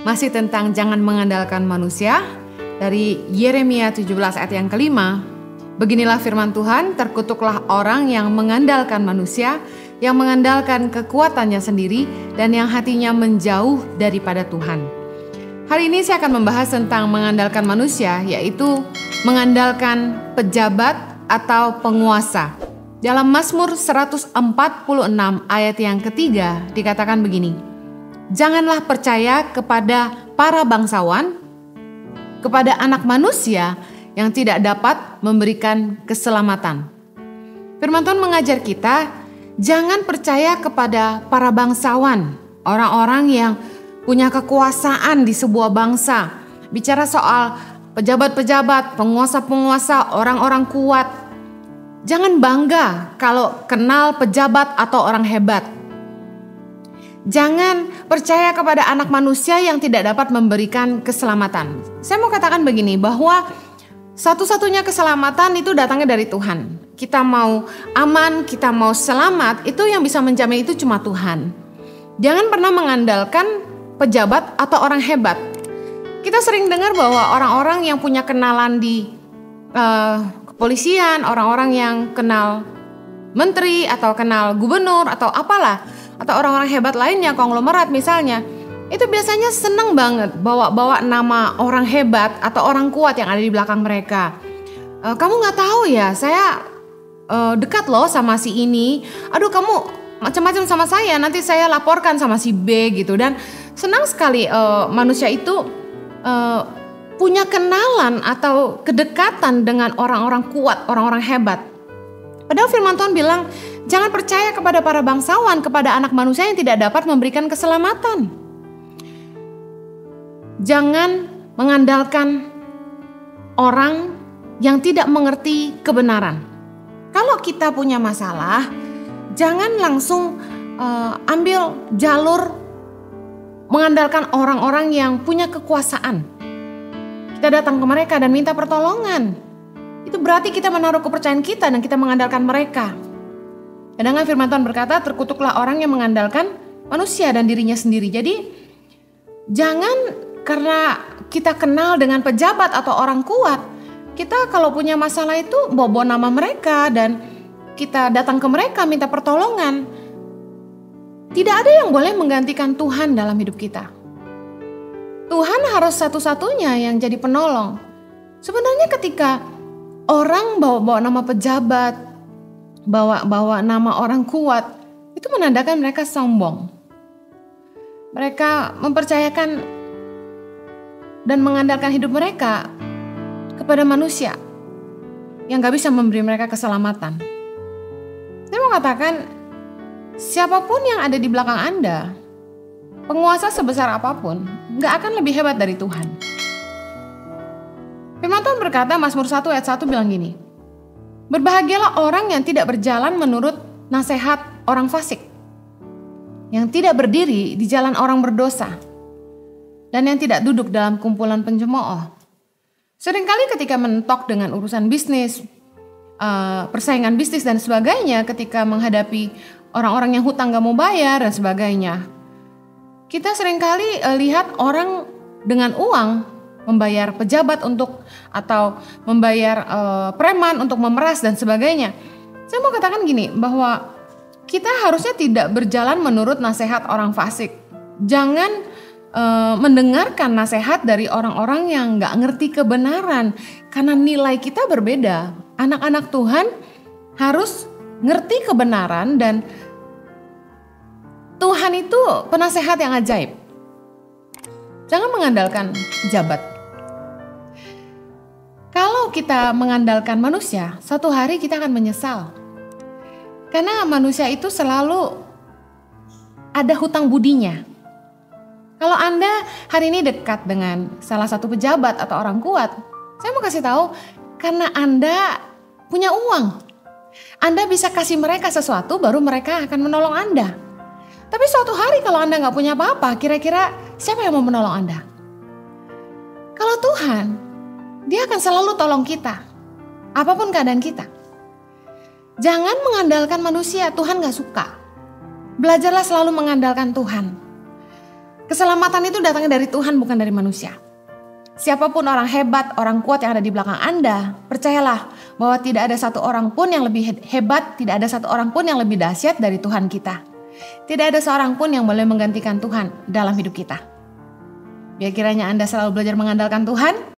Masih tentang jangan mengandalkan manusia. Dari Yeremia 17 ayat yang kelima. Beginilah firman Tuhan, terkutuklah orang yang mengandalkan manusia, yang mengandalkan kekuatannya sendiri, dan yang hatinya menjauh daripada Tuhan. Hari ini saya akan membahas tentang mengandalkan manusia, yaitu mengandalkan pejabat atau penguasa. Dalam Mazmur 146 ayat yang ketiga dikatakan begini, janganlah percaya kepada para bangsawan, kepada anak manusia yang tidak dapat memberikan keselamatan. Firman Tuhan mengajar kita, jangan percaya kepada para bangsawan, orang-orang yang punya kekuasaan di sebuah bangsa. Bicara soal pejabat-pejabat, penguasa-penguasa, orang-orang kuat. Jangan bangga kalau kenal pejabat atau orang hebat. Jangan percaya kepada anak manusia yang tidak dapat memberikan keselamatan. Saya mau katakan begini, bahwa satu-satunya keselamatan itu datangnya dari Tuhan. Kita mau aman, kita mau selamat, itu yang bisa menjamin itu cuma Tuhan. Jangan pernah mengandalkan pejabat atau orang hebat. Kita sering dengar bahwa orang-orang yang punya kenalan di kepolisian, orang-orang yang kenal menteri atau kenal gubernur atau apalah, atau orang-orang hebat lainnya, konglomerat misalnya, itu biasanya senang banget bawa nama orang hebat atau orang kuat yang ada di belakang mereka. Kamu gak tahu ya, saya dekat loh sama si ini. Aduh, kamu macam-macam sama saya, nanti saya laporkan sama si B gitu. Dan senang sekali manusia itu punya kenalan atau kedekatan dengan orang-orang kuat, orang-orang hebat. Padahal firman Tuhan bilang, jangan percaya kepada para bangsawan, kepada anak manusia yang tidak dapat memberikan keselamatan. Jangan mengandalkan orang yang tidak mengerti kebenaran. Kalau kita punya masalah, jangan langsung ambil jalur mengandalkan orang-orang yang punya kekuasaan. Kita datang ke mereka dan minta pertolongan. Itu berarti kita menaruh kepercayaan kita dan kita mengandalkan mereka. Kadang firman Tuhan berkata, terkutuklah orang yang mengandalkan manusia dan dirinya sendiri. Jadi jangan karena kita kenal dengan pejabat atau orang kuat, kita kalau punya masalah itu bawa nama mereka dan kita datang ke mereka minta pertolongan. Tidak ada yang boleh menggantikan Tuhan dalam hidup kita. Tuhan harus satu-satunya yang jadi penolong. Sebenarnya ketika orang bawa nama pejabat, bawa nama orang kuat, itu menandakan mereka sombong. Mereka mempercayakan dan mengandalkan hidup mereka kepada manusia yang gak bisa memberi mereka keselamatan. Saya mau katakan, siapapun yang ada di belakang Anda, penguasa sebesar apapun, gak akan lebih hebat dari Tuhan. Firman Tuhan berkata, Mazmur 1 ayat 1 bilang gini, berbahagialah orang yang tidak berjalan menurut nasihat orang fasik, yang tidak berdiri di jalan orang berdosa, dan yang tidak duduk dalam kumpulan pencemooh. Seringkali ketika mentok dengan urusan bisnis, persaingan bisnis dan sebagainya, ketika menghadapi orang-orang yang hutang gak mau bayar dan sebagainya, kita seringkali lihat orang dengan uang membayar pejabat atau membayar preman untuk memeras dan sebagainya. Saya mau katakan gini, bahwa kita harusnya tidak berjalan menurut nasihat orang fasik. Jangan mendengarkan nasihat dari orang-orang yang gak ngerti kebenaran, karena nilai kita berbeda. Anak-anak Tuhan harus ngerti kebenaran, dan Tuhan itu penasehat yang ajaib. Jangan mengandalkan pejabat. Kalau kita mengandalkan manusia, suatu hari kita akan menyesal. Karena manusia itu selalu ada hutang budinya. Kalau Anda hari ini dekat dengan salah satu pejabat atau orang kuat, saya mau kasih tahu, karena Anda punya uang. Anda bisa kasih mereka sesuatu, baru mereka akan menolong Anda. Tapi suatu hari kalau Anda nggak punya apa-apa, kira-kira siapa yang mau menolong Anda? Kalau Tuhan, Dia akan selalu tolong kita, apapun keadaan kita. Jangan mengandalkan manusia, Tuhan gak suka. Belajarlah selalu mengandalkan Tuhan. Keselamatan itu datangnya dari Tuhan, bukan dari manusia. Siapapun orang hebat, orang kuat yang ada di belakang Anda, percayalah bahwa tidak ada satu orang pun yang lebih hebat, tidak ada satu orang pun yang lebih dahsyat dari Tuhan kita. Tidak ada seorang pun yang boleh menggantikan Tuhan dalam hidup kita. Biar kiranya Anda selalu belajar mengandalkan Tuhan,